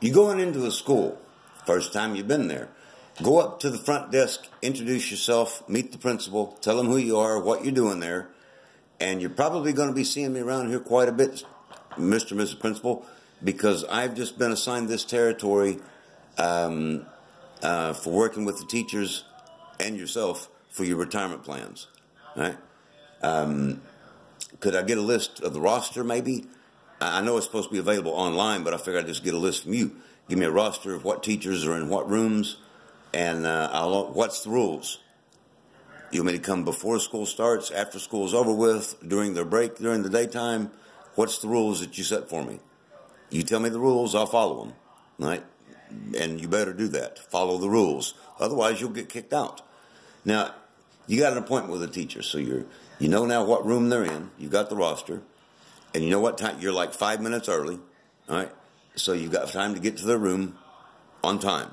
You going into a school, first time you've been there, go up to the front desk, introduce yourself, meet the principal, tell them who you are, what you're doing there, and you're probably going to be seeing me around here quite a bit, Mr. and Mrs. Principal, because I've just been assigned this territory for working with the teachers and yourself for your retirement plans. All right? Could I get a list of the roster maybe? I know it's supposed to be available online, but I figured I'd just get a list from you. Give me a roster of what teachers are in what rooms, and what's the rules? You want me to come before school starts, after school's over with, during their break, during the daytime? What's the rules that you set for me? You tell me the rules, I'll follow them, right? And you better do that. Follow the rules. Otherwise, you'll get kicked out. Now, you got an appointment with a teacher, so you know now what room they're in. You've got the roster. And you know what time? You're like 5 minutes early, all right? So you've got time to get to their room on time.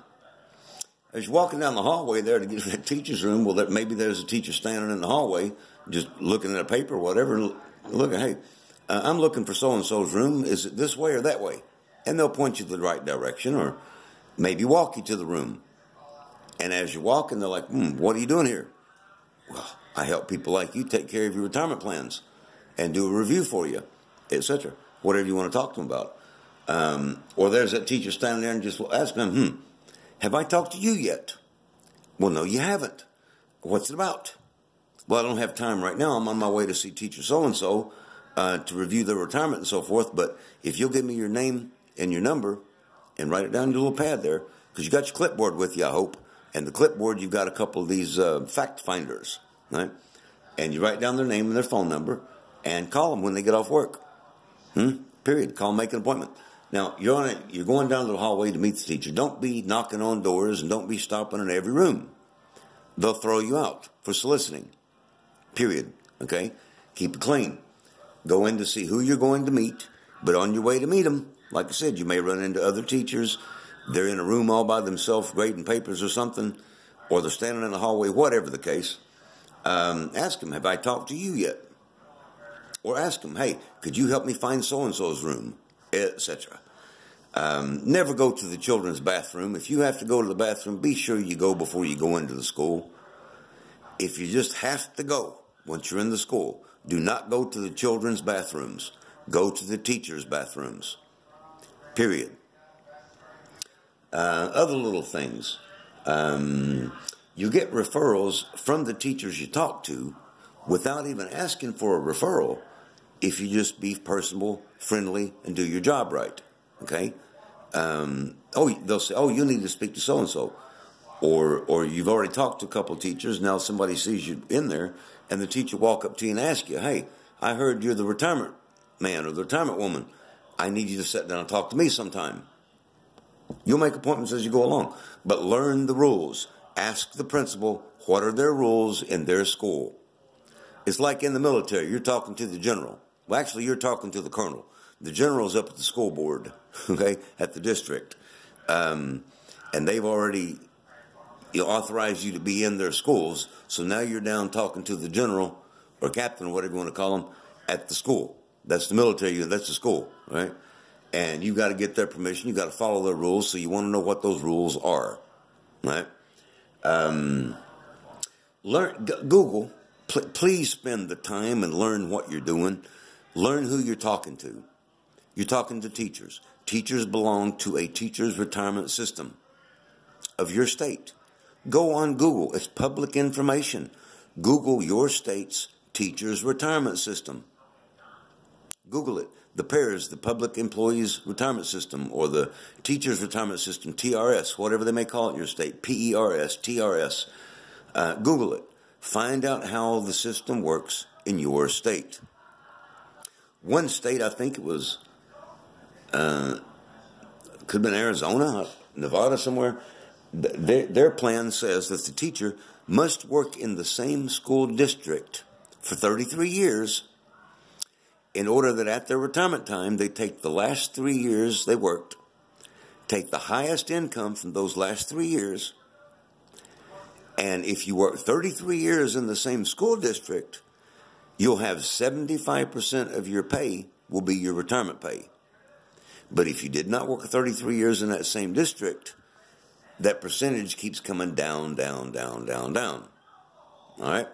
As you're walking down the hallway there to get to that teacher's room, well, maybe there's a teacher standing in the hallway just looking at a paper or whatever, looking, hey, I'm looking for so-and-so's room. Is it this way or that way? And they'll point you the right direction or maybe walk you to the room. And as you're walking, they're like, what are you doing here? Well, I help people like you take care of your retirement plans and do a review for you, etc. Whatever you want to talk to them about. Or there's that teacher standing there and just ask them, have I talked to you yet? Well, no, you haven't. What's it about? Well, I don't have time right now. I'm on my way to see teacher so-and-so to review their retirement and so forth. But if you'll give me your name and your number and write it down in your little pad there, because you got your clipboard with you, I hope. And the clipboard, you've got a couple of these fact finders, right? And you write down their name and their phone number and call them when they get off work. Period. Call them, make an appointment. Now, you're going down to the hallway to meet the teacher. Don't be knocking on doors and don't be stopping in every room. They'll throw you out for soliciting. Period. Okay? Keep it clean. Go in to see who you're going to meet, but on your way to meet them, like I said, you may run into other teachers. They're in a room all by themselves grading papers or something, or they're standing in the hallway, whatever the case. Ask them, have I talked to you yet? Or ask them, hey, could you help me find so-and-so's room? Etc. Never go to the children's bathroom. If you have to go to the bathroom, be sure you go before you go into the school. If you just have to go once you're in the school, do not go to the children's bathrooms. Go to the teachers' bathrooms. Period. Other little things. You get referrals from the teachers you talk to without even asking for a referral if you just be personable, friendly, and do your job right. Okay? They'll say, you need to speak to so-and-so. Or you've already talked to a couple of teachers, now somebody sees you in there, and the teacher walk up to you and ask you, hey, I heard you're the retirement man or the retirement woman. I need you to sit down and talk to me sometime. You'll make appointments as you go along. But learn the rules. Ask the principal, what are their rules in their school? It's like in the military. You're talking to the general. Well, actually, you're talking to the colonel. The general's up at the school board, okay, at the district. And they've already authorized you to be in their schools. So now you're down talking to the general or captain or whatever you want to call them at the school. That's the military unit. That's the school, right? And you got to get their permission. You got to follow their rules. So you want to know what those rules are, right? Google. Please spend the time and learn what you're doing. Learn who you're talking to. You're talking to teachers. Teachers belong to a teacher's retirement system of your state. Go on Google. It's public information. Google your state's teacher's retirement system. Google it. The PERS, the Public Employees Retirement System, or the Teachers Retirement System, TRS, whatever they may call it in your state, PERS, TRS. Google it. Find out how the system works in your state. One state, I think it was, could have been Arizona, Nevada, somewhere. Their plan says that the teacher must work in the same school district for 33 years in order that at their retirement time, they take the last 3 years they worked, take the highest income from those last 3 years, and if you work 33 years in the same school district, you'll have 75% of your pay will be your retirement pay. But if you did not work 33 years in that same district, that percentage keeps coming down, down, down, down, down. All right?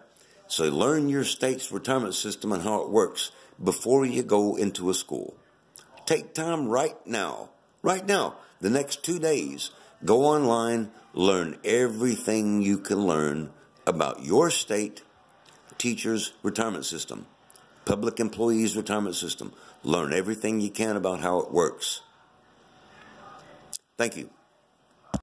So learn your state's retirement system and how it works before you go into a school. Take time right now, the next 2 days, go online, learn everything you can learn about your state teacher's retirement system, public employees' retirement system. Learn everything you can about how it works. Thank you.